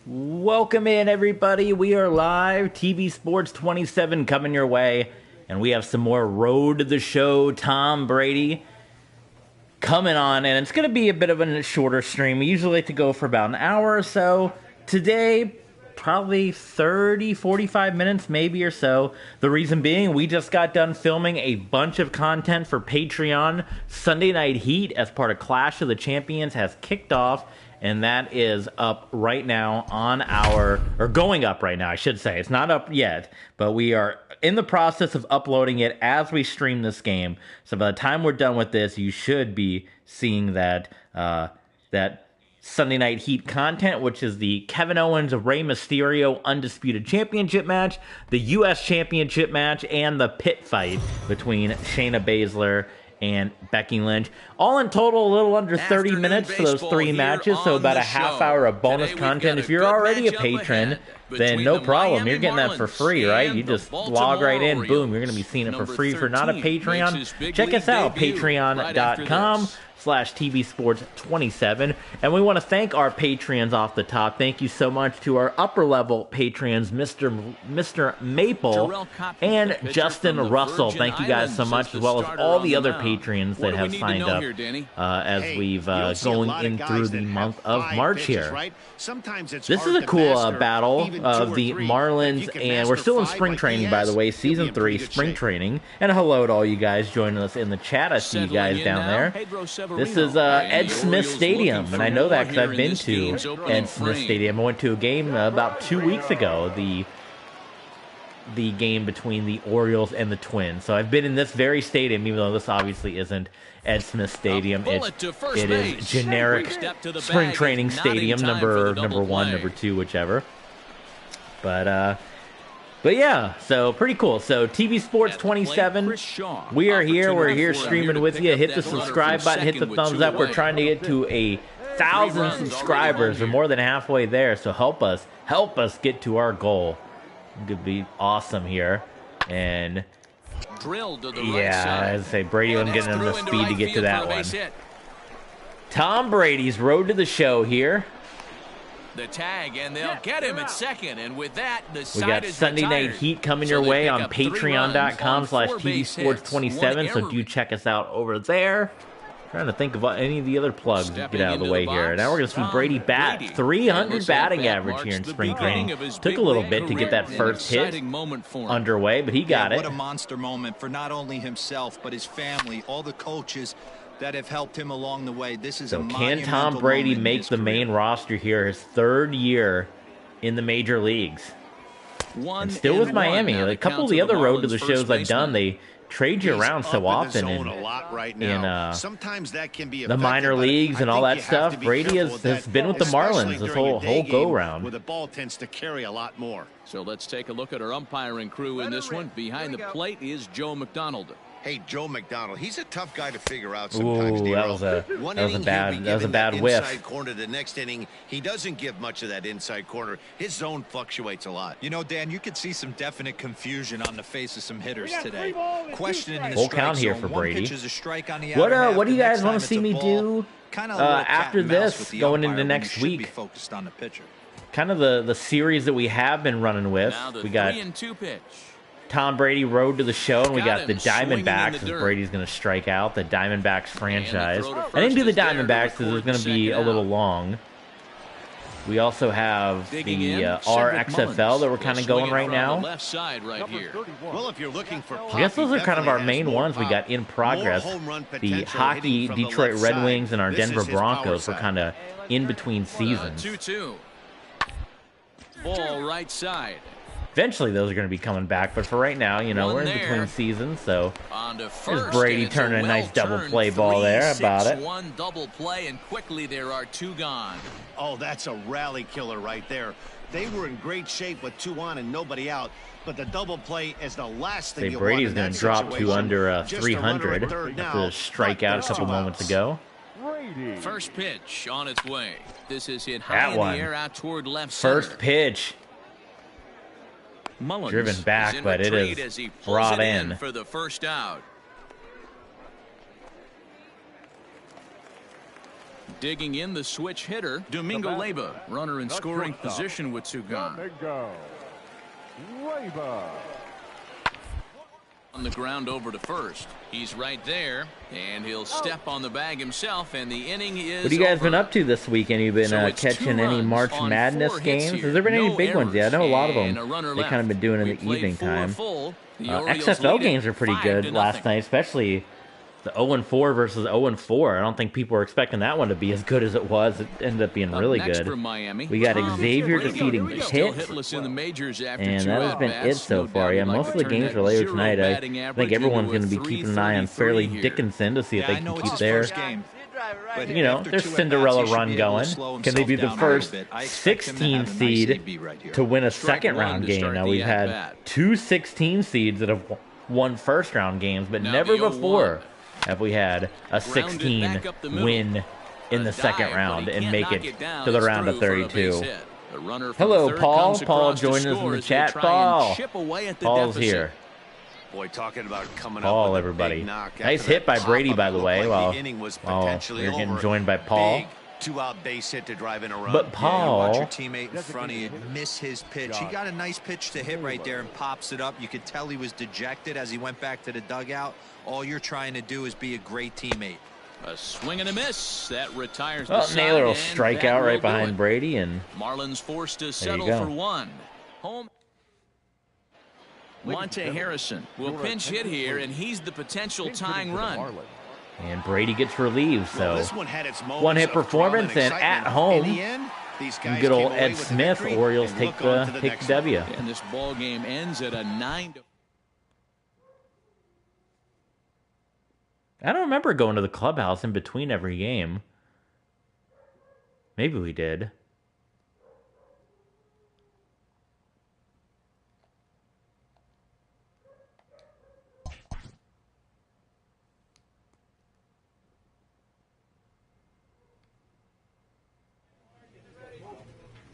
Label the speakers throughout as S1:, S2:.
S1: Welcome in, everybody. We are live. TV Sports 27 coming your way. And we have some more Road to the Show Tom Brady coming on. And it's going to be a bit of a shorter stream. We usually like to go for about an hour or so. Today, probably 30, 45 minutes maybe or so. The reason being, we just got done filming a bunch of content for Patreon. Sunday Night Heat as part of Clash of the Champions has kicked off. And that is up right now on or going up right now, I should say. It's not up yet, but we are in the process of uploading it as we stream this game. So by the time we're done with this, you should be seeing that Sunday Night Heat content, which is the Kevin Owens, Rey Mysterio Undisputed Championship match, the U.S. Championship match, and the pit fight between Shayna Baszler and Becky Lynch. All in total, a little under 30 minutes for those three matches, so about a half hour of bonus content. If you're already a patron, then no problem. You're getting that for free, right? You just log right in, boom, you're going to be seeing it for free. If you're not a Patreon, check us out, patreon.com/TV Sports 27. And we want to thank our Patreons off the top. Thank you so much to our upper level patrons, Mr. Maple and Justin Russell. Thank you guys so much, as well as all the other Patreons that have signed up as we've going in through the month of March here. This is a cool battle of the Marlins, and we're still in spring training, by the way, season 3 spring training. And hello to all you guys joining us in the chat. I see you guys down there. This is Ed Smith Stadium, and I know that because I've been to Ed Smith Stadium. I went to a game about 2 weeks ago, the game between the Orioles and the Twins. So I've been in this very stadium, even though this obviously isn't Ed Smith Stadium. It is generic spring training stadium, number 1, number 2, whichever. But yeah, so pretty cool. So TV Sports 27, we are here. We're here streaming with you. Hit the subscribe button, hit the thumbs up. We're trying to get to 1,000 subscribers. We're more than halfway there, so help us get to our goal. It could be awesome here. And yeah, I'd say Brady wasn't getting enough speed to get to that one. Tom Brady's Road to the Show here.
S2: The tag, and they'll get him at second, and with that, the side
S1: we got Sunday Night Heat coming your way on patreon.com/TV Sports 27, so do check us out over there. Trying to think of any of the other plugs to get out of the way here. Now we're going to see Brady bat 300 batting average here in spring training. Took a little bit to get that first hit underway, but he got it.
S3: What a monster moment for not only himself, but his family, all the coaches that have helped him along the way. This is
S1: so can Tom Brady make the main roster here, his third year in the major leagues? And still with Miami. A couple of the other Road to the Shows I've done, they trade you around so often in the minor leagues and all that stuff. Brady has been with the Marlins this whole go-round.
S4: Where the ball tends to carry a lot more.
S2: So let's take a look at our umpiring crew in this one. Behind the plate is Joe McDonald.
S4: Hey, Joe McDonald, he's a tough guy to figure out sometimes.
S1: Ooh, that was a bad whiff.
S4: Inside corner. The next inning, he doesn't give much of that inside corner. His zone fluctuates a lot.
S3: You know, Dan, you could see some definite confusion on the face of some hitters today. Questioning the
S1: full
S3: strike
S1: count here
S3: zone.
S1: for Brady. What do you guys want to see me do after this, going into next week?
S3: Focused on the pitcher.
S1: Kind of the series that we have been running with. We got
S2: 3-2 pitch.
S1: Tom Brady Road to the Show, and we got the Diamondbacks, as Brady's going to strike out, the Diamondbacks franchise. I didn't do the Diamondbacks because it was going to be a little long. We also have the RXFL that we're kind of going right now.
S4: Well, if you're looking for
S1: I guess those are kind of our main ones we got in progress. The hockey, Detroit Red Wings, and our Denver Broncos were kind of in between seasons.
S2: 2-2. Ball right side.
S1: Eventually, those are going to be coming back, but for right now, you know, we're in between seasons, so there's Brady turning a nice double play ball there. How about it?
S2: One double play, and quickly there are 2 gone.
S4: Oh, that's a rally killer right there. They were in great shape with 2 on and nobody out, but the double play is the last thing you want.
S1: Brady's going to drop to under 300 after the strikeout a couple moments ago.
S2: First pitch on its way. This is hit high in the air out toward left center.
S1: First pitch.
S2: Mullins
S1: driven back, but it is brought in
S2: for the first out. Digging in the switch hitter, Domingo Leyba, runner in scoring position with two gone. On the ground over to first. He's right there, and he'll step on the bag himself, and the inning is
S1: What have you guys
S2: over.
S1: been up to this weekend? You been catching any March Madness games? Has there been any big ones yet? I know a lot of them they kind of been doing in the evening time. XFL games are pretty good last night, especially the 0-4 versus 0-4. I don't think people were expecting that one to be as good as it was. It ended up being really good. We got Xavier defeating Pitt, and that has been it so far. Yeah, most of the games are later tonight. I think everyone's going to be keeping an eye on Fairleigh Dickinson to see if they can keep their, you know, their Cinderella run going. Can they be the first 16 seed to win a second round game? Now, we've had 2 16 seeds that have won first round games, but never before have we had a 16 win in the second round and make it to the round of 32. Hello, Paul. Paul joined us in the chat. Paul's here.
S4: Boy, talking about coming
S1: Paul,
S4: up with
S1: everybody.
S4: Nice
S1: hit by Brady, by the way. While you're getting joined by Paul.
S4: Two-out base hit to drive in a run.
S1: But Paul,
S3: watch your teammate in front of you miss his pitch. He got a nice pitch to hit right there and pops it up. You could tell he was dejected as he went back to the dugout. All you're trying to do is be a great teammate.
S2: A swing and a miss that retires the side.
S1: Naylor will strike out right behind Brady, and
S2: Marlins forced to settle for one. Home. Monte Harrison will pinch hit here, and he's the potential tying run.
S1: And Brady gets relieved, so one-hit performance, and at home, good old Ed Smith, Orioles take the W.
S2: And this ball game ends at a 9.
S1: I don't remember going to the clubhouse in between every game. Maybe we did.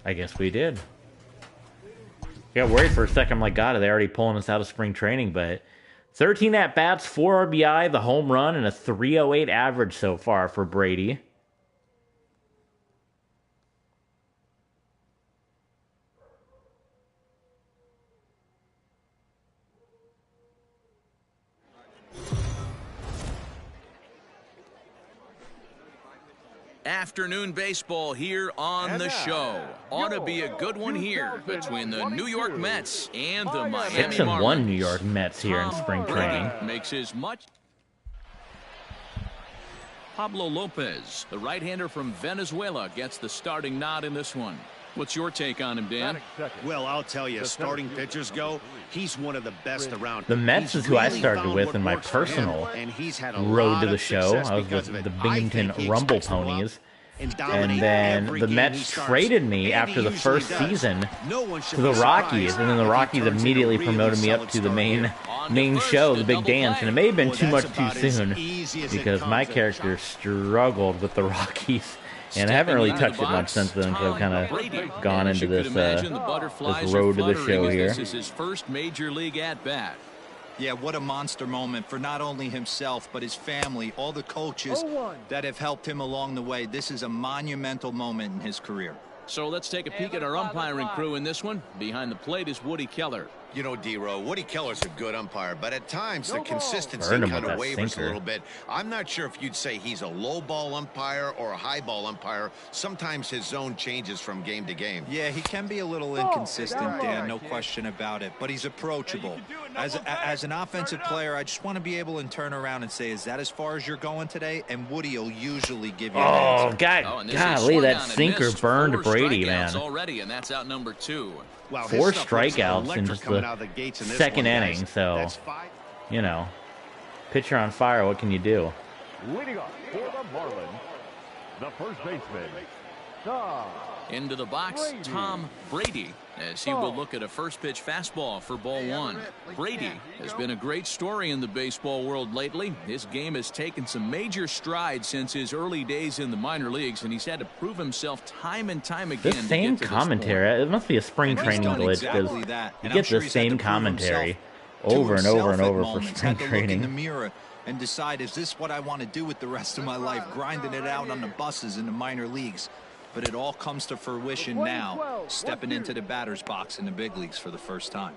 S1: I guess we did. Got worried for a second. I'm like, God, are they already pulling us out of spring training? But 13 at-bats, 4 RBI, the home run, and a 308 average so far for Brady.
S2: Afternoon baseball here on the show. Ought to be a good one here between the New York Mets and the Miami Marlins.
S1: 6-1 New York Mets here in spring training.
S2: Makes his much. Pablo Lopez, the right-hander from Venezuela, gets the starting nod in this one. What's your take on him, Dan?
S4: Well, I'll tell you, starting pitchers go, he's one of the best around.
S1: The Mets is who I started with in my personal road to the show. I was with the Binghamton Rumble Ponies. And then the Mets traded me after the first season to the Rockies. And then the Rockies immediately promoted me up to the main show, the Big Dance. And it may have been too much too soon because my character struggled with the Rockies. And I haven't really touched it much since then, so I've kind of gone into this road to the show here.
S2: This is his first major league at-bat.
S3: Yeah, what a monster moment for not only himself, but his family, all the coaches that have helped him along the way. This is a monumental moment in his career.
S2: So let's take a peek at our umpiring crew in this one. Behind the plate is Woody Keller.
S4: You know, D-Row, Woody Keller's a good umpire, but at times the consistency kind of wavers a little bit. I'm not sure if you'd say he's a low ball umpire or a high ball umpire. Sometimes his zone changes from game to game.
S3: Yeah, he can be a little inconsistent, Dan, no question about it, but he's approachable. As an offensive player, I just want to be able to turn around and say, is that as far as you're going today? And Woody will usually give you an answer.
S1: Golly, that sinker burned Brady, man.
S2: Already, and that's out number 2.
S4: Wow,
S1: 4 strikeouts in just the second inning, so, you know, pitcher on fire, what can you do?
S5: Leading off for the Marlins, the first baseman, Tom.
S2: Into the box, Tom Brady, as he will look at a first pitch fastball for ball 1. Brady has been a great story in the baseball world lately. His game has taken some major strides since his early days in the minor leagues, and he's had to prove himself time and time again.
S1: The same commentary, it must be a spring training glitch, because you get the same commentary over and over and over for spring training.
S3: and decide, is this what I want to do with the rest of my life, grinding it out on the buses in the minor leagues? But it all comes to fruition now, stepping into the batter's box in the big leagues for the first time.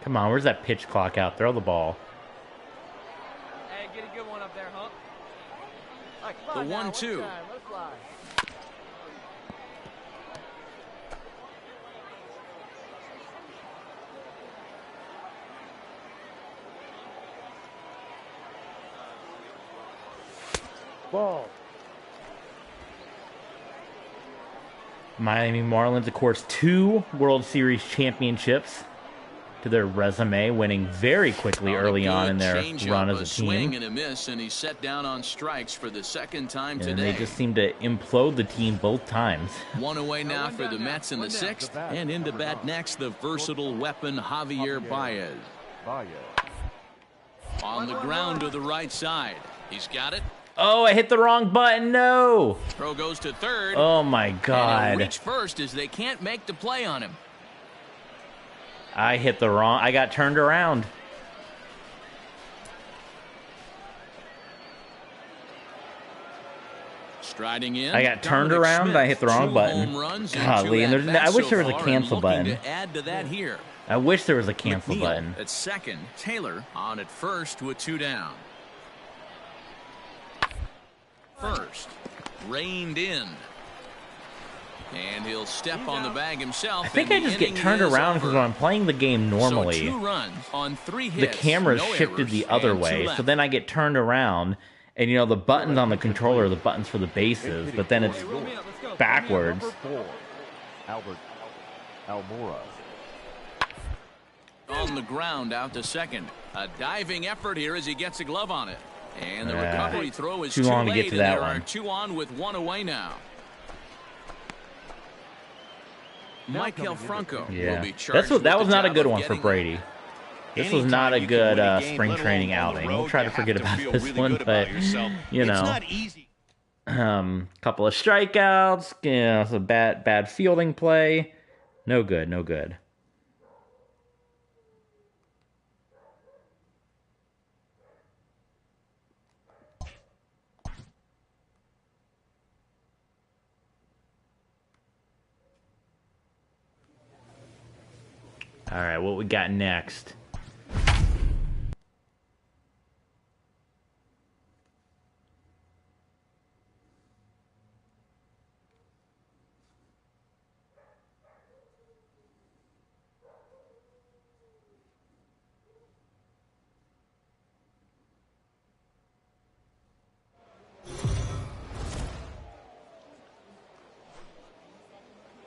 S1: Come on, where's that pitch clock out? Throw the ball.
S6: Hey, get a good one up there, huh?
S2: The 1-2.
S5: Ball.
S1: Miami Marlins, of course, 2 World Series championships to their resume, winning very quickly early on in their run as a team.
S2: Swing and a miss, and he's set down on strikes for the second time today.
S1: And they just seem to implode the team both times.
S2: One away now for the Mets in the 6th, and into bat next, the versatile weapon Javier Baez. On the ground to the right side. He's got it.
S1: Oh, I hit the wrong button. No.
S2: Throw goes to third.
S1: Oh, my God.
S2: And he'll reach first as they can't make the play on him.
S1: I hit the wrong. I got turned around.
S2: Striding in.
S1: I got turned around. I hit the wrong button. Golly, and I wish there was a cancel button.
S2: To add to that here.
S1: I wish there was a cancel
S2: McNeil
S1: button.
S2: at second. Taylor on at first with 2 down. First, reined in. And he'll step on the bag himself.
S1: I think I just get turned around because when I'm playing the game normally,
S2: so 2 runs on 3 hits,
S1: the camera's shifted the other way. So then I get turned around, and you know the buttons on the controller are the buttons for the bases, but then it's backwards.
S5: Albert Almora.
S2: On the ground out to second. A diving effort here as he gets a glove on it. And the recovery throw is
S1: too long to
S2: late,
S1: get to that
S2: and there
S1: one.
S2: are 2 on with 1 away now. Michael Franco will be charged.
S1: That was not a good one for Brady. This was not a good spring training outing. We'll try to forget about this one, but you know, couple of strikeouts, you know, some bad fielding play. No good, no good. All right, what we got next?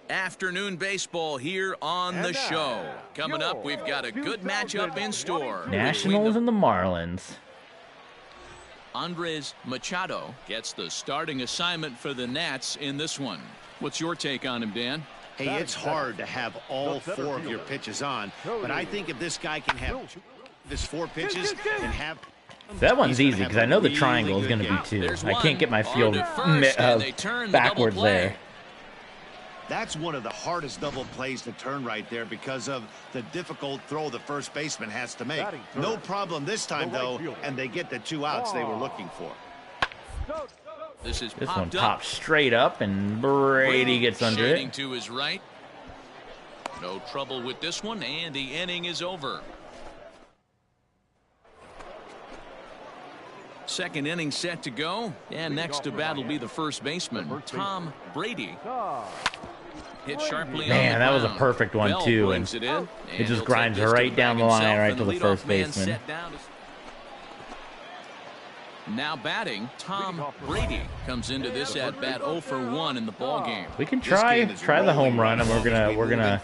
S2: Afternoon baseball here on the show. Coming up, we've got a good matchup in store.
S1: Nationals and the Marlins.
S2: Andres Machado gets the starting assignment for the Nats in this one. What's your take on him, Dan?
S4: Hey, it's hard to have all 4 of your pitches on, but I think if this guy can have his 4 pitches and have...
S1: That one's easy because I know the triangle is going to be 2. I can't get my field backwards there.
S4: That's one of the hardest double plays to turn right there because of the difficult throw the first baseman has to make. No problem this time, though, and they get the 2 outs they were looking for.
S2: This
S1: one pops straight up, and Brady gets under it.
S2: To his right. No trouble with this one, and the inning is over. Second inning set to go, and next to bat will be the first baseman, Tom Brady. Hit sharply.
S1: Man, that was a perfect one, too. And it just grinds right down the line, right to the first baseman.
S2: Now batting, Tom Brady comes into this at bat 0 for 1 in the ball game.
S1: We can try the home run, and we're gonna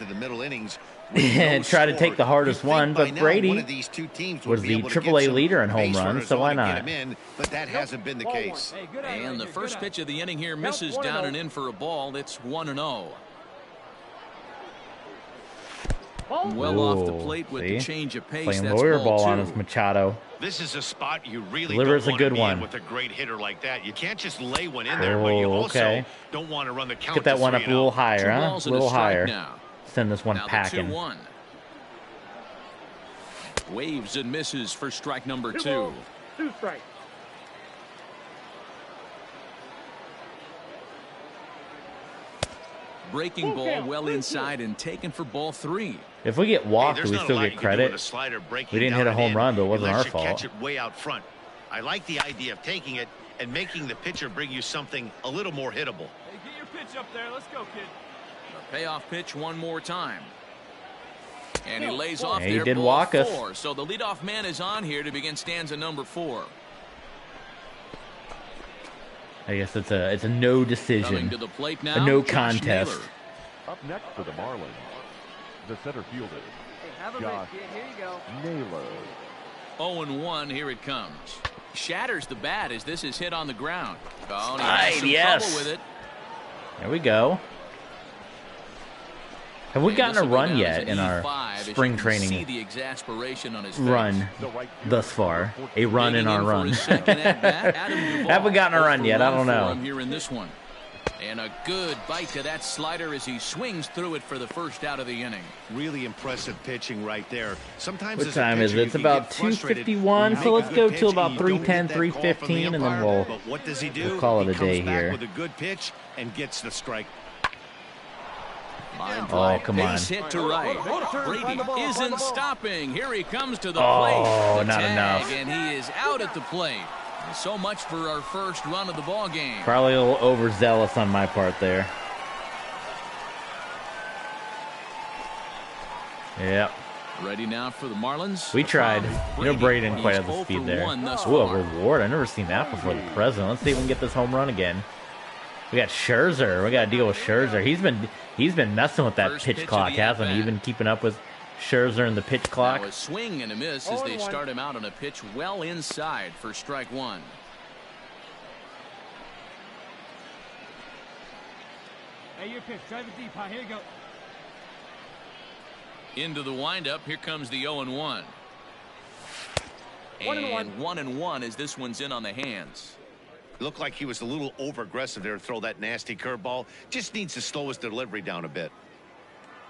S1: try to take the hardest one. But Brady was the AAA leader in home runs, so why not?
S4: But that hasn't been the case.
S2: And the first pitch of the inning here misses down and in for a ball. It's 1-0. Well off the plate with the change of pace.
S1: Playing
S2: That's
S1: lawyer
S2: ball
S1: ball
S2: 2.
S1: on his Machado.
S4: This is a spot you really
S1: Delivers
S4: don't
S1: a good
S4: want to be
S1: one
S4: in with a great hitter like that. You can't just lay one in there, but you also don't want to run the count.
S1: Get that one up a little higher, huh? A little higher.
S2: Now.
S1: send this one
S2: now
S1: packing.
S2: 2-1. Waves and misses for strike number 2.
S5: 2 strikes.
S2: Breaking ball well inside and taken for ball 3.
S1: If we get walked, do we still get credit? We didn't hit a home run, but it wasn't our fault.
S4: Catch it way out front. I like the idea of taking it and making the pitcher bring you something a little more hittable.
S6: Hey, get your pitch up there. Let's go, kid.
S2: The payoff pitch one more time. And he lays off there.
S1: He did
S2: ball
S1: walk
S2: 4.
S1: us.
S2: So the leadoff man is on here to begin stanza number 4.
S1: I guess it's a no decision,
S2: to the plate now,
S1: a no
S2: Josh
S1: contest.
S2: Naylor.
S5: Up next for the Marlins, the center fielder,
S6: Hey, have a
S5: Josh
S6: kid. Here you go.
S5: Naylor.
S2: 0-1, here it comes. Shatters the bat as this is hit on the ground. Oh, and he
S1: Right,
S2: has some
S1: yes.
S2: trouble with it.
S1: There we go. Have we gotten a run yet in our spring training
S2: See the exasperation on his face.
S1: run thus far? A run in our
S2: Digging for
S1: run.
S2: his second at bat, Adam Duvall.
S1: Have we gotten a run yet? I don't
S2: for
S1: know.
S2: him here in this one. And a good bite to that slider as he swings through it for the first out of the inning.
S4: Really impressive pitching right there. Sometimes
S1: What
S4: as a
S1: time is
S4: pitcher,
S1: it? It's
S4: you can
S1: about
S4: get frustrated
S1: 2:51,
S4: when you
S1: so
S4: make
S1: let's
S4: a
S1: go
S4: good
S1: till
S4: pitch
S1: about
S4: and you don't
S1: 3:10,
S4: get that call from the
S1: 3:15, and then
S4: umpire.
S1: we'll
S4: But what does he do?
S1: call it a
S4: He
S1: day
S4: comes back
S1: here.
S4: with a good pitch and gets the strike.
S2: Line
S1: Oh,
S2: drive,
S1: come on.
S2: base hit to right. Brady isn't stopping. Here he comes to the
S1: Oh,
S2: plate. The
S1: not
S2: tag,
S1: enough.
S2: And he is out at the plate. So much for our first run of the ball game.
S1: Probably a little overzealous on my part there. Yep.
S2: Ready now for the Marlins.
S1: We tried. You know, Brady didn't quite have the
S2: He's
S1: speed
S2: 0 for
S1: there.
S2: 1 thus
S1: Ooh, a
S2: far.
S1: reward. I've never seen that before the president. Let's see if we can get this home run again. We got Scherzer. We got to deal with Scherzer. He's been messing with that
S2: First
S1: pitch
S2: pitch of
S1: clock,
S2: the
S1: hasn't he?
S2: at-bat.
S1: Even keeping up with Scherzer and the pitch clock.
S2: Now a swing and a miss as they start him out on a pitch well inside for strike 1.
S6: Hey, your pitch. Drive it deep. High. Here you go.
S2: Into the windup. Here comes the 0-1.
S6: 1-1.
S2: And 1-1 as this one's in on the hands.
S4: Looked like he was a little over-aggressive there to throw that nasty curveball. Just needs to slow his delivery down a bit.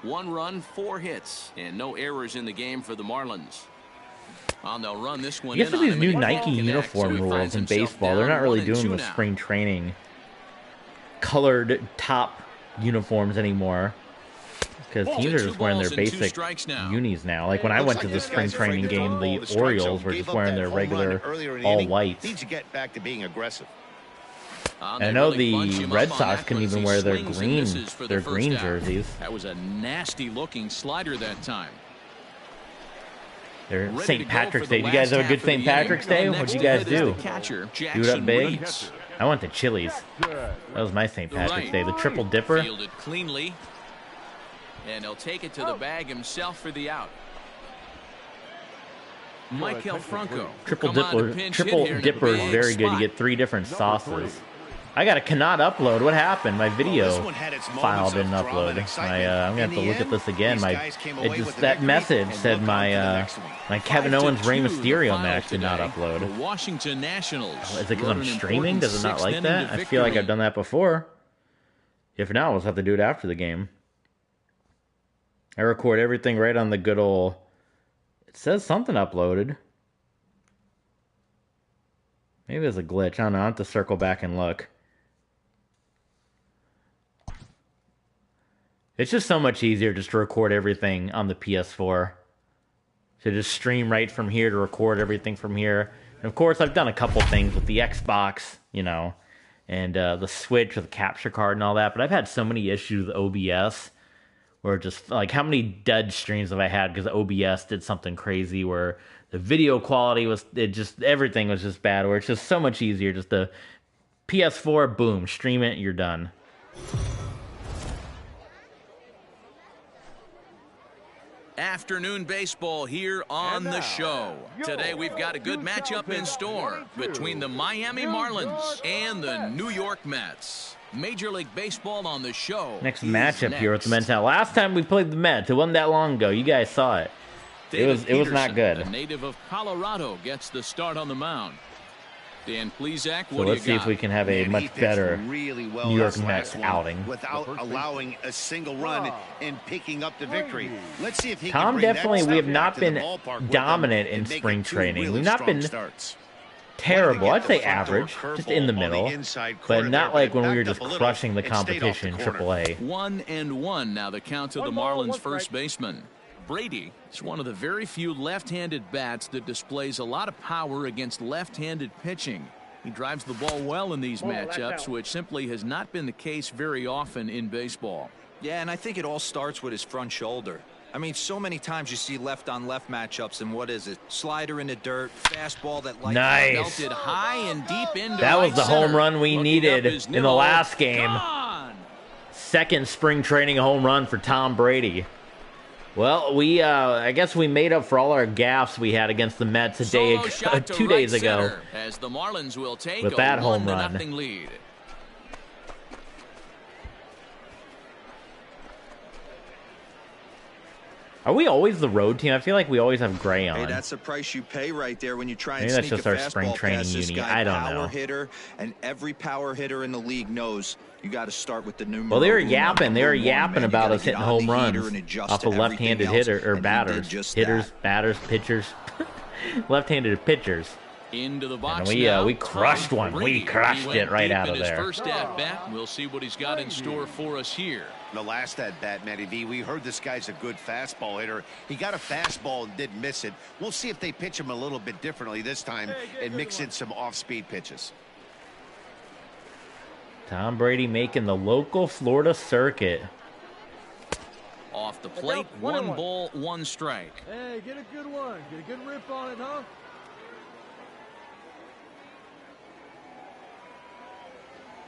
S2: 1 run, 4 hits, and no errors in the game for the Marlins. Well, they'll run this one
S1: I guess
S2: in
S1: with
S2: on
S1: these
S2: him
S1: new
S2: and
S1: Nike
S2: connect,
S1: uniform
S2: so he
S1: rules
S2: finds
S1: in
S2: himself
S1: baseball, they're
S2: down
S1: not really
S2: 1 and
S1: doing
S2: 2
S1: the
S2: now.
S1: spring training colored top uniforms because teams are just wearing their basic unis now. Like when I went to the spring training game, the Orioles were just wearing their regular all whites.
S4: Needs to get back to being aggressive.
S1: And I know the Red Sox couldn't even wear their green jerseys.
S2: That was a nasty looking slider that time.
S1: They're St. Patrick's Day. Did you guys have a good St. Patrick's Day? What'd you guys do? Do it up big? I went to Chili's. That was my St. Patrick's Day. The triple dipper.
S2: Fielded cleanly. And he'll take it to the bag himself for the out. Michael Franco.
S1: Triple dipper is very good. You get 3 different sauces. I got a cannot upload. What happened? My video file didn't upload. I'm gonna have to look at this again. That message said my Kevin Owens Rey Mysterio match did not upload.
S2: The Washington Nationals.
S1: Is it because I'm streaming? Does it not like that? I feel like I've done that before. If not, we'll have to do it after the game. I record everything right on the good old. It says something uploaded. Maybe there's a glitch. I don't know. I'll have to circle back and look. It's just so much easier just to record everything on the PS4. To just stream right from here to record everything from here. And of course, I've done a couple things with the Xbox, and the Switch with the capture card and all that. But I've had so many issues with OBS. Where just, like, how many dead streams have I had because OBS did something crazy where the video quality everything was just bad. Where it's just so much easier. Just the PS4, boom, stream it, you're done.
S2: Afternoon baseball here on the show. Today we've got a good matchup in store between the Miami Marlins and the New York Mets. Major League Baseball on the show.
S1: Next matchup here with the Mets. Now, last time we played the Mets, it wasn't that long ago. You guys saw it. It was not good.
S2: A native of Colorado gets the start on the mound. Dan Plesac,
S1: So let's see if we can have a much better
S4: really well
S1: New York Mets outing.
S4: Without allowing a single run and picking up the victory. Let's see if he
S1: Tom
S4: can bring
S1: definitely,
S4: that
S1: we have
S4: stuff
S1: not
S4: back to the
S1: been
S4: ballpark with
S1: dominant
S4: them
S1: in
S4: and make
S1: spring
S4: it two
S1: training.
S4: really
S1: We've not
S4: strong
S1: been
S4: starts.
S1: terrible. I'd say
S4: Front door
S1: average, just
S4: curveball
S1: in the
S4: on
S1: middle,
S4: inside
S1: but
S4: corner
S1: not
S4: there,
S1: like when we were
S4: it
S1: just
S4: backed up a
S1: crushing the
S4: little and stayed off
S1: competition,
S4: the corner.
S1: AAA.
S2: 1-1 now the count to the
S6: One ball,
S2: Marlins
S6: one
S2: first
S6: strike.
S2: baseman. Brady is one of the very few left-handed bats that displays a lot of power against left-handed pitching. He drives the ball well in these matchups, which simply has not been the case very often in baseball.
S3: Yeah, and I think it all starts with his front shoulder. I mean, so many times you see left-on-left matchups, and what is it? Slider in the dirt, fastball that lights
S1: Nice.
S2: Belted high and deep into
S1: That was
S2: right
S1: the home
S2: center.
S1: run we
S2: Looking
S1: needed
S2: up his
S1: in the
S2: nibble.
S1: last game.
S2: Gone.
S1: Second spring training home run for Tom Brady. Well, I guess we made up for all our gaffes we had against the Mets
S2: Solo shot to
S1: 2
S2: right
S1: days ago.
S2: center, as the Marlins will take
S1: with
S2: a
S1: that home run.
S2: 1-0 lead.
S1: Are we always the road team? I feel like we always have Gray on.
S3: Hey, that's the price you pay right there when you try and
S1: Maybe that's
S3: sneak
S1: just
S3: a
S1: our
S3: fastball
S1: spring training
S3: past this
S1: uni.
S3: guy.
S1: I don't know.
S3: Power hitter, and every power hitter in the league knows you got to start with the numero.
S1: Well, they were
S3: uno,
S1: yapping. They were
S3: number one,
S1: yapping
S3: man. You
S1: about
S3: gotta
S1: us
S3: get
S1: hitting
S3: on
S1: home
S3: the heater
S1: runs
S3: and adjust
S1: off
S3: to
S1: of left-handed
S3: everything else,
S1: hitter or
S3: and he did
S1: batters,
S3: just
S1: hitters,
S3: that.
S1: batters, pitchers, left-handed pitchers.
S2: Into the box
S1: And
S2: now.
S1: we crushed
S2: Tom
S1: one. We
S2: Brady.
S1: crushed
S2: He went
S1: it right
S2: deep
S1: out
S2: in
S1: of
S2: his
S1: there.
S2: First at bat. We'll see what he's got in store for us here.
S4: The last at bat, Matty V, we heard this guy's a good fastball hitter. He got a fastball and didn't miss it. We'll see if they pitch him a little bit differently this time and mix in some off-speed pitches.
S1: Tom Brady making the local Florida circuit.
S2: Off the plate, one ball, one strike.
S6: Hey, get a good one. Get a good rip on it, huh?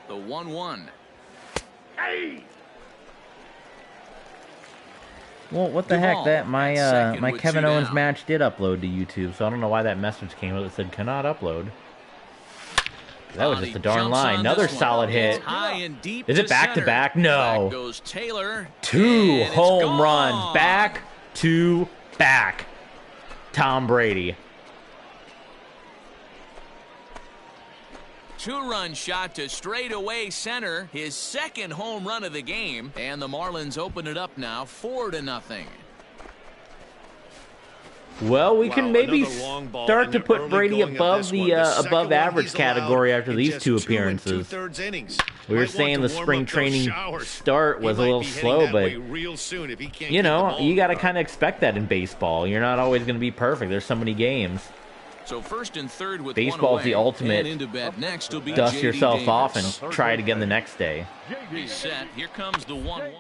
S2: The 1-1.
S1: Well, what the
S2: Duvall
S1: heck? That my
S2: at second
S1: my
S2: with
S1: Kevin
S2: 2
S1: Owens
S2: down.
S1: match did upload to YouTube, so I don't know why that message came up that said cannot upload. That was
S2: Body
S1: just a darn
S2: jumps
S1: lie.
S2: on
S1: Another
S2: this one.
S1: solid
S2: It's
S1: hit.
S2: high and deep
S1: Is
S2: to
S1: it back to
S2: center.
S1: back? No.
S2: Back goes Taylor.
S1: 2
S2: and it's
S1: home
S2: gone.
S1: runs. Back to back. Tom Brady.
S2: 2-run shot to straightaway center. His second home run of the game. And the Marlins open it up now 4-0.
S1: Well, we
S4: Wow,
S1: can maybe
S4: another long ball
S1: start
S4: in
S1: to
S4: the
S1: put
S4: early
S1: Brady
S4: going of
S1: above
S4: this
S1: the
S4: one. second
S1: above
S4: one
S1: average
S4: he's allowed
S1: category after
S4: in
S1: these
S4: just
S1: 2
S4: 2
S1: appearances.
S4: 2/3 innings.
S1: We were
S4: Might want
S1: saying
S4: to
S1: the
S4: warm
S1: spring
S4: up those
S1: training
S4: showers.
S1: start was
S4: He
S1: a
S4: might
S1: little
S4: be heading
S1: slow,
S4: that
S1: but
S4: way real soon if he can't
S1: you
S4: get the
S1: know,
S4: ball
S1: you got to
S4: in the
S1: kind of expect that in baseball. You're not always going to be perfect. There's so many games.
S2: So first and third with
S1: Baseball's
S2: one
S1: the
S2: away.
S1: ultimate
S2: And into bat next will be
S1: Dust
S2: J.D.
S1: yourself
S2: Davis.
S1: off and try it again the next day.
S2: He's set. Here comes the 1-1.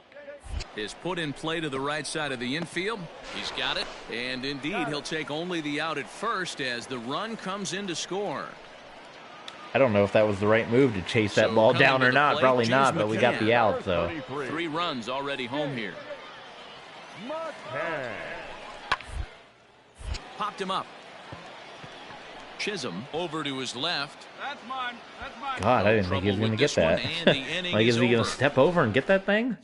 S2: Is put in play to the right side of the infield. He's got it. And indeed, he'll take only the out at first as the run comes in to score.
S1: I don't know if that was the right move to chase that
S2: So
S1: ball
S2: coming
S1: down
S2: to
S1: or
S2: the
S1: not.
S2: plate,
S1: Probably
S2: James
S1: not, but we got the
S2: McCann.
S1: out, so.
S2: 3 runs already home here. Popped him up. Chisholm over to his left.
S6: That's mine. That's mine.
S1: God, I didn't think he was
S2: Trouble
S1: going to
S2: with
S1: get
S2: this
S1: that.
S2: one, and the inning
S1: Like, is he going
S2: over.
S1: to step over and get that thing?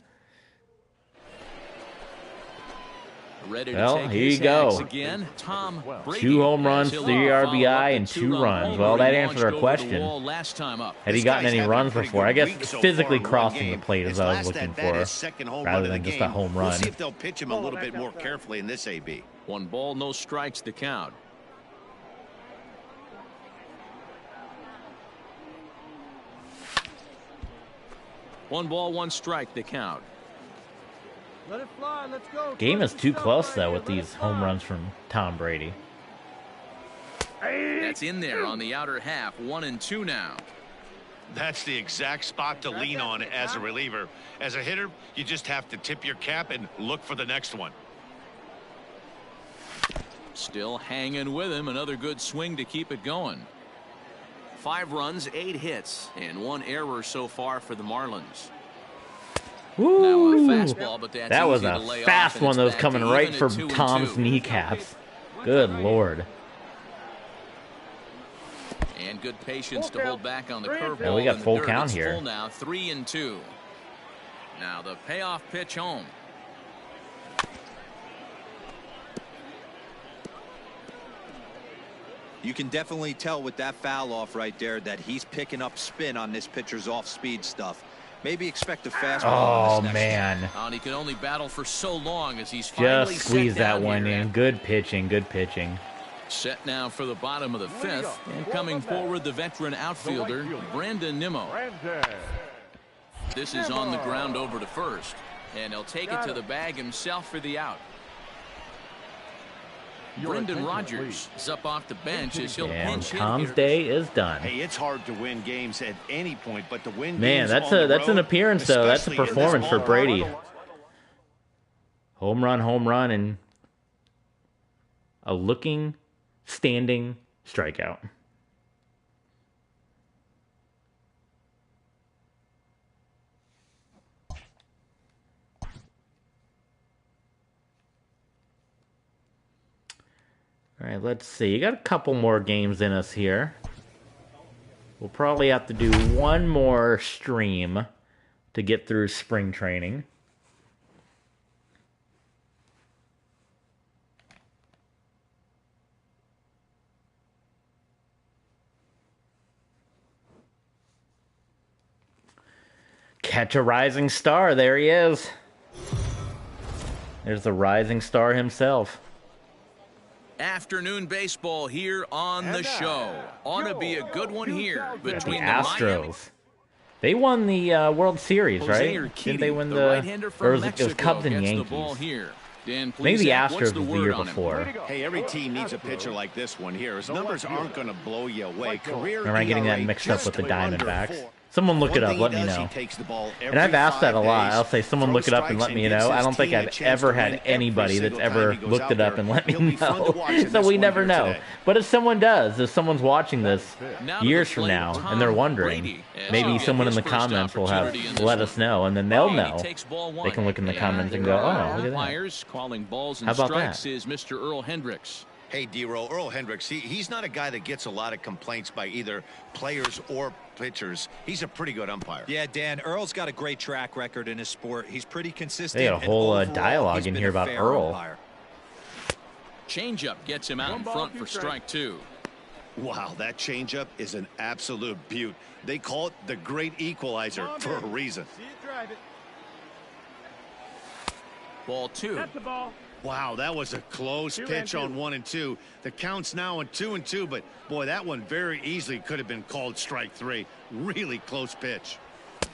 S2: Ready to
S1: Well,
S2: take
S1: here
S2: his
S1: you go.
S2: axe again. Tom Brady.
S1: 2 home runs,
S2: As he'll
S1: 3
S2: follow
S1: RBI,
S2: up
S1: and
S2: the
S1: 2
S2: two-run
S1: runs.
S2: homer
S1: Well, that
S2: he
S1: answered our
S2: launched over the
S1: question.
S2: wall last time up.
S1: Had he
S4: This
S1: gotten
S4: guy's
S1: any
S4: having a
S1: runs
S4: pretty
S1: before?
S4: good
S1: I guess
S4: week so
S1: physically
S4: far in one
S1: crossing the
S4: game.
S1: plate is
S4: His
S1: what I was
S4: last
S1: looking
S4: at-bat
S1: for,
S4: is second home
S1: rather
S4: run of
S1: than
S4: the
S1: just a
S4: game.
S1: home
S4: We'll
S1: run.
S4: see if they'll pitch him a little bit more carefully in this AB.
S2: 1 ball, no strikes to count. One ball, 1 strike to count.
S6: Let it fly. Let's go.
S1: Game
S6: Try
S1: is
S6: some
S1: too
S6: stuff
S1: close,
S6: right
S1: though,
S6: here.
S1: with
S6: Let it
S1: these home
S6: fly.
S1: runs from Tom Brady.
S2: That's in there on the outer half. 1-2 now.
S4: That's the exact spot to lean on as a reliever. As a hitter, you just have to tip your cap and look for the next one.
S2: Still hanging with him. Another good swing to keep it going. 5 runs, 8 hits, and 1 error so far for the Marlins. Now a
S1: Woo!
S2: fastball, but that's
S1: That was
S2: easy
S1: a
S2: to lay
S1: fast
S2: off, and
S1: one
S2: it's
S1: that was
S2: back
S1: coming
S2: to
S1: right
S2: even
S1: for
S2: at 2-2.
S1: Tom's kneecaps. Good Lord.
S2: And good patience to hold back on the curveball.
S1: Yeah, we got
S2: in the
S1: full
S2: dirt.
S1: count
S2: It's
S1: here.
S2: Full now, 3-2. Now the payoff pitch home.
S3: You can definitely tell with that foul off right there that he's picking up spin on this pitcher's off-speed stuff. Maybe expect a fastball.
S1: Oh, man.
S2: And he can only battle for so long as he's finally
S1: just squeeze that one
S2: here.
S1: in. Good pitching, good pitching.
S2: Set now for the bottom of the fifth, and coming forward, the veteran outfielder, Brandon Nimmo. This is on the ground over to first, and he'll take it to the bag himself for the out. Brendan Rodgers is up off the bench as he'll pinch hit.
S1: Tom's day is done.
S7: Hey, it's hard to win games at any point, but to win
S1: Man,
S7: games
S1: that's an appearance though. That's a performance for Brady. Home run, and a looking, standing strikeout. All right, let's see. You got a couple more games in us here. We'll probably have to do one more stream to get through spring training. Catch a rising star. There he is. There's the rising star himself.
S2: Afternoon baseball here on the show. Ought to be a good one here between the
S1: Astros. They won the World Series, right? Didn't they win the... Or it was Cubs and Yankees. Maybe the Astros was the year before.
S7: Hey, every team needs a pitcher like this one here. His numbers aren't going to blow you away. Career
S1: Am I getting that mixed up with the Diamondbacks? Someone look it up, let me know. And I've asked that a lot. I'll say, someone look it up and let me know. I don't think I've ever had anybody that's ever looked it up and let me know. So we never know. But if someone does, if someone's watching this years from now and they're wondering, maybe someone in the comments will have let us know, and then they'll know. They can look in the comments and go, oh, look at that. How about that?
S2: Is Mr. Earl Hendricks.
S4: Hey, D-Roll, Earl Hendricks, he's not a guy that gets a lot of complaints by either players or pitchers. He's a pretty good umpire.
S3: Yeah, Dan, Earl's got a great track record in his sport. He's pretty consistent.
S1: They had a whole dialogue in here about Earl.
S3: Umpire.
S2: Changeup gets him out in front for strike two.
S7: Wow, that changeup is an absolute beaut. They call it the great equalizer for a reason.
S2: Ball two.
S6: That's the ball.
S7: Wow, that was a close pitch on 1 and 2. The count's now on 2 and 2, but boy, that one very easily could have been called strike 3. Really close pitch.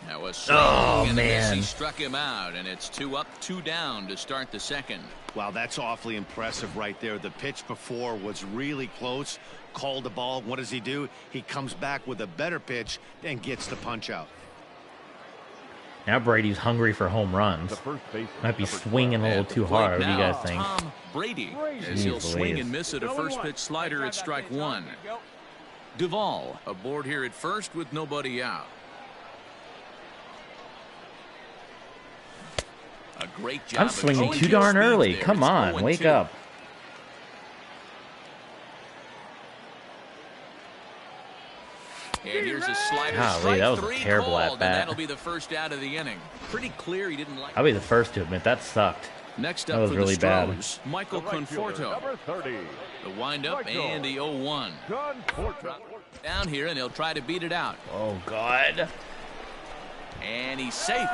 S2: That was strong,
S1: man.
S2: He struck him out, and it's 2 up, 2 down to start the second.
S7: Wow, that's awfully impressive right there. The pitch before was really close. Called the ball. What does he do? He comes back with a better pitch and gets the punch out.
S1: Now Brady's hungry for home runs. Might be swinging a little too hard. What do you guys think?
S2: Tom Brady, as he'll swing and miss at a first pitch slider at strike one. Duvall aboard here at first with nobody out. A great job.
S1: I'm swinging too darn early. Come on, wake up.
S2: And here's a slider.
S1: Golly, that was a terrible at bat.
S2: That'll be the first out of the inning. Pretty clear he didn't like.
S1: I'll be the first to admit that sucked.
S2: Next up
S1: that was
S2: for
S1: really
S2: the
S1: bad.
S2: Stros, Michael Conforto. The windup and the 0-1. Down here, and he'll try to beat it out.
S1: Oh God.
S2: And he's safe.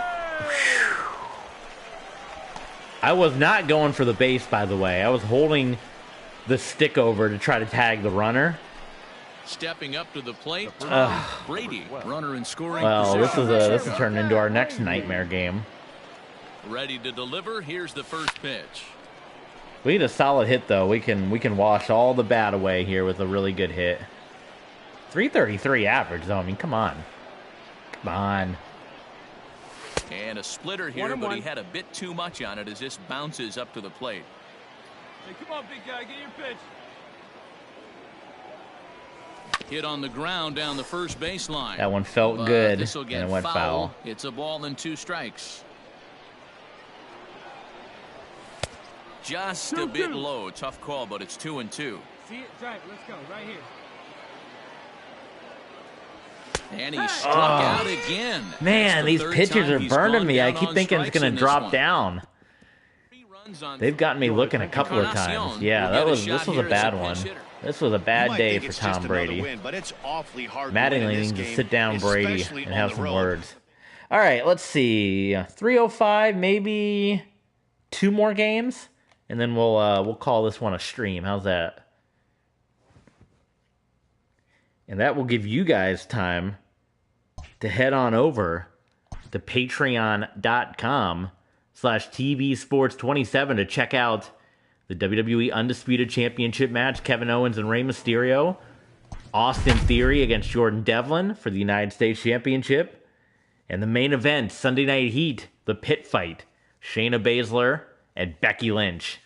S1: I was not going for the base, by the way. I was holding the stick over to try to tag the runner.
S2: Stepping up to the plate, Brady, runner in scoring.
S1: Well, this is turning into our next nightmare game.
S2: Ready to deliver. Here's the first pitch.
S1: We need a solid hit, though. We can wash all the bad away here with a really good hit. 333 average, though. I mean, come on. Come on.
S2: And a splitter here, but he had a bit too much on it as this bounces up to the plate.
S6: Hey, come on, big guy, get your pitch.
S2: Hit on the ground down the first baseline.
S1: That one felt good,
S2: and
S1: it went foul.
S2: It's a ball and 2 strikes. Just a bit low. Tough call, but it's 2-2.
S6: See it? Right, let's go. Right here.
S2: And he struck out again.
S1: Man, these pitchers are burning me. I keep thinking it's going to drop down. They've gotten me looking a couple of times. Yeah, this was a bad one. This was a bad day for Tom Brady.
S7: Win, but it's awfully hard
S1: Madden needs to sit down Brady and have some words. All right, let's see. 305, maybe 2 more games, and then we'll call this one a stream. How's that? And that will give you guys time to head on over to patreon.com/tvsports27 to check out the WWE Undisputed Championship match, Kevin Owens and Rey Mysterio, Austin Theory against Jordan Devlin for the United States Championship, and the main event, Sunday Night Heat, the Pit Fight, Shayna Baszler and Becky Lynch.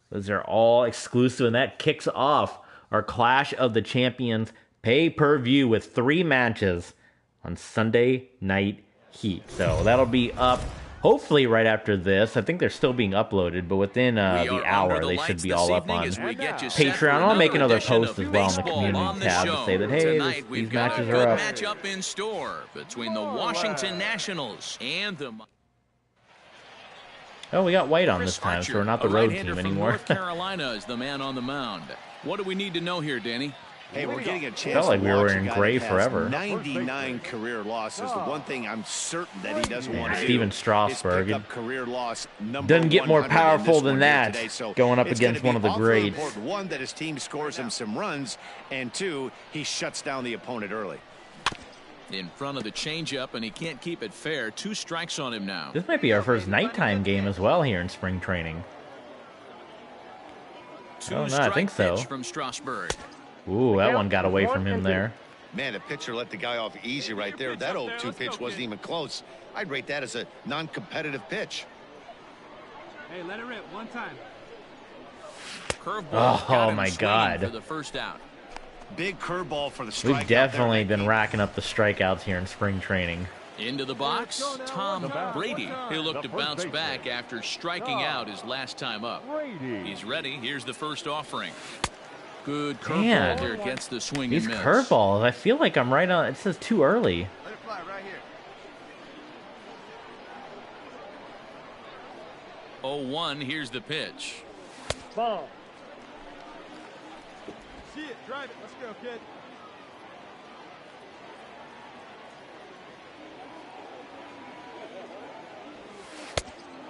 S1: Those are all exclusive, and that kicks off our Clash of the Champions pay-per-view with 3 matches on Sunday Night Heat. So that'll be up hopefully right after this. I think they're still being uploaded, but within the hour, they should be all up on Patreon. I'll make another post as well in the community tab to say that, hey, these matches are up.
S2: Matchup in store between the Washington Nationals and the...
S1: Oh, we got White on this time, so we're not the road team anymore.
S2: North Carolina is the man on the mound. What do we need to know here, Danny?
S7: Hey, we're getting a chance.
S1: Felt like we were in gray forever.
S7: 99 career losses. The one thing I'm certain that he doesn't want to do.
S1: Steven Strasburg.
S7: Is pick up career loss
S1: doesn't get more powerful than that.
S7: Today, so
S1: going up against one of the greats.
S7: One, that his team scores him some runs, and 2, he shuts down the opponent early.
S2: In front of the changeup, and he can't keep it fair. 2 strikes on him now.
S1: This might be our first nighttime game as well here in spring training.
S2: Oh, no, I think so. From Strasburg.
S1: Ooh, that one got away from him there.
S4: Man, the pitcher let the guy off easy right there. That 0-2 pitch wasn't even close. I'd rate that as a non-competitive pitch.
S6: Hey, let it rip one time.
S2: Curveball.
S1: Oh my God.
S2: For the first out.
S7: Big curveball for the strikeout.
S1: We've definitely been racking up the strikeouts here in spring training.
S2: Into the box, Tom Brady. He'll look to bounce back after striking out his last time up. He's ready. Here's the first offering. Good curveball there, gets the swing and miss.
S1: These curveballs, I feel like I'm right on. It says too early.
S6: Let it fly right here.
S2: 0-1, here's the pitch.
S6: Ball. See it, drive it. Let's go, kid.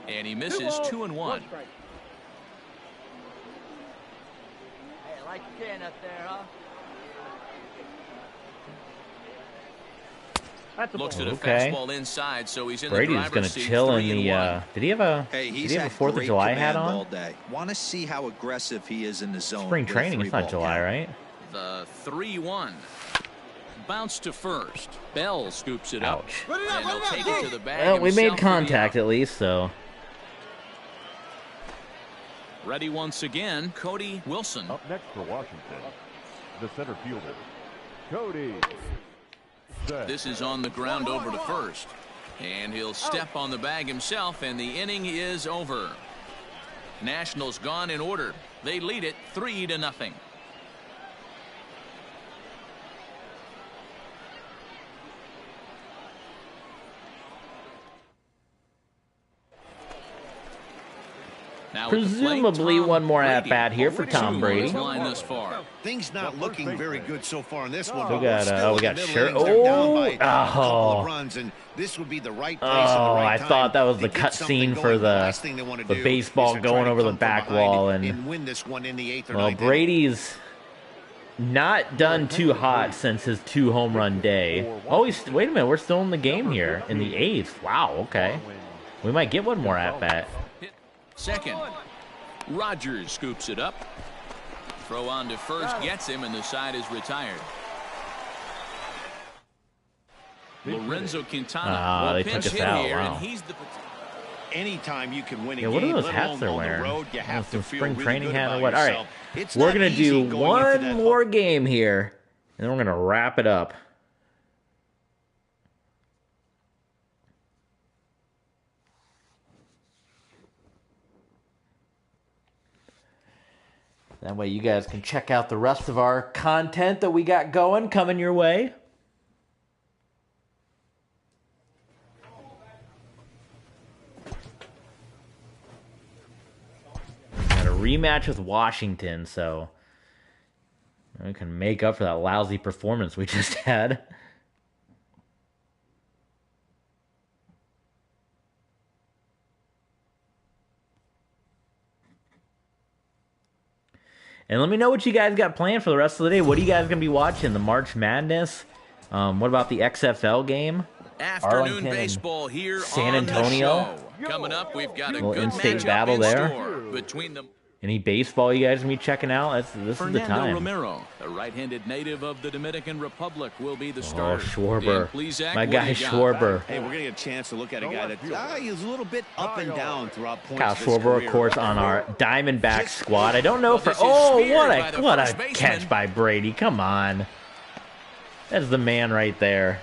S2: And he misses 2-1.
S8: Like you can up there, huh?
S2: Looks at a fastball inside, so he's in
S1: Brady's
S2: the
S1: going to chill in the. Did he have a 4th of July hat on?
S3: All day. Want to see how aggressive he is in the zone.
S1: Spring training, it's not July, right?
S2: The 3-1. Bounce to first. Bell scoops it up.
S1: Ouch.
S2: And he'll take it to the bag.
S1: Well, we made contact at least, so.
S2: Ready once again, Cody Wilson.
S5: Up next for Washington, the center fielder, Cody.
S2: This is on the ground over to first. And he'll step on the bag himself, and the inning is over. Nationals gone in order. They lead it 3-0. Now
S1: presumably one more at-bat here for Tom Brady.
S7: Things not looking very good so far in this one.
S1: We got Shirt.
S7: Runs, and this would be the right place
S1: I thought that was the cut scene for the baseball going over the back wall, and
S7: win this one in the 8th or 9th.
S1: Well, Brady's not done too hot since his 2-home run day. Oh, wait a minute, we're still in the game here in the 8th. Wow, okay. We might get one more at-bat.
S2: Second, Rogers scoops it up. Throw on to first, gets him, and the side is retired. Lorenzo Quintana will pinch hit here, and he's the...
S7: Anytime you can win a
S1: game, what are those hats they're wearing?
S7: You have to feel
S1: spring
S7: really
S1: training
S7: good
S1: hat
S7: about
S1: or what? All right, we're gonna do one more game here, and then we're gonna wrap it up. That way you guys can check out the rest of our content that we got going, coming your way. Got a rematch with Washington, so We can make up for that lousy performance we just had. And let me know what you guys got planned for the rest of the day. What are you guys going to be watching? The March Madness? What about the XFL game?
S2: Afternoon baseball here
S1: San Antonio.
S2: Coming up, we've got a
S1: little
S2: good
S1: in-state
S2: matchup
S1: battle
S2: in
S1: there.
S2: store between them.
S1: Any baseball you guys going to be checking out? This is the time.
S2: Romero, the right-handed native of the Dominican Republic, will be the starter.
S1: Schwarber. My guy Schwarber.
S7: Hey, we're going to get a chance to look at a guy that he's a little bit up and down throughout points.
S1: Kyle Schwarber, of course, on our Diamondback squad. I don't know for... Oh, what a catch by Brady. Come on. That's the man right there.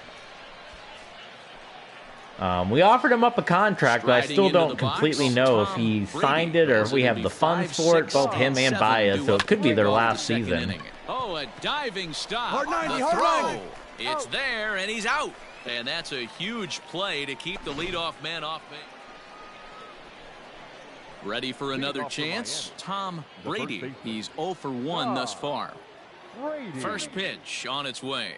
S1: We offered him up a contract, but I still don't completely know if he signed it or if we have the funds for it, both him and Baez, so it could be their last season.
S2: Oh, a diving stop. The throw. It's there, and he's out. And that's a huge play to keep the leadoff man off base. Ready for another chance? Tom Brady. He's 0 for 1 thus far. First pitch on its way.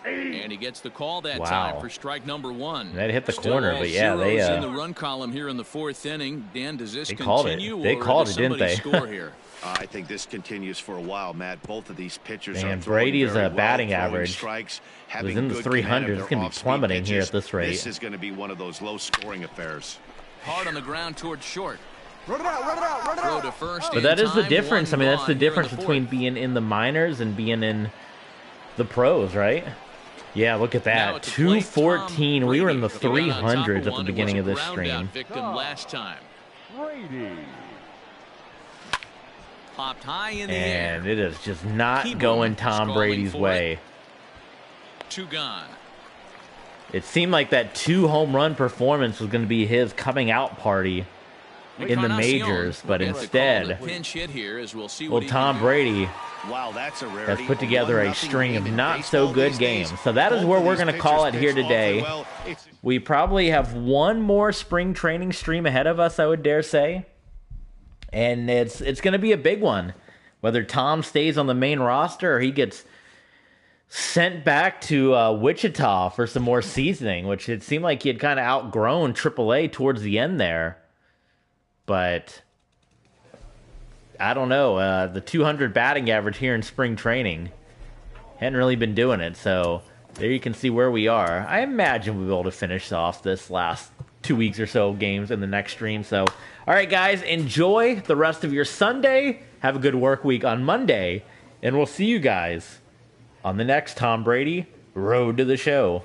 S2: And he gets the call that time for strike number 1.
S1: That hit the corner, but yeah, they
S2: in the run column here in the 4th inning. Dan, does this continue?
S1: They called it, didn't they?
S2: Score here?
S7: I think this continues for a while, Matt. Both of these pitchers are
S1: Brady's
S7: very
S1: batting
S7: well,
S1: average
S7: strikes,
S1: was in the 300s. It's going to be plummeting here at this rate.
S7: This is going to be one of those low-scoring affairs.
S2: Hard on the ground towards short.
S6: Run it out.
S2: Throw to first.
S1: But that is the difference. I mean, that's the difference between being in the minors and being in the pros, right? Yeah, look at that. 214. We were in the 300s at the beginning of this stream.
S2: Last time. Popped high in the air.
S1: And it is just not going Tom Brady's way.
S2: 2 gone.
S1: It seemed like that 2 home run performance was going to be his coming out party in the majors, but instead, Tom Brady has put together a string of not so good games. So that is where we're going to call it here today. We probably have one more spring training stream ahead of us, I would dare say. And it's going to be a big one. Whether Tom stays on the main roster or he gets sent back to Wichita for some more seasoning, which it seemed like he had kind of outgrown AAA towards the end there. But I don't know. The 200 batting average here in spring training hadn't really been doing it. So there you can see where we are. I imagine we'll be able to finish off this last 2 weeks or so of games in the next stream. So, all right, guys, enjoy the rest of your Sunday. Have a good work week on Monday. And we'll see you guys on the next Tom Brady Road to the Show.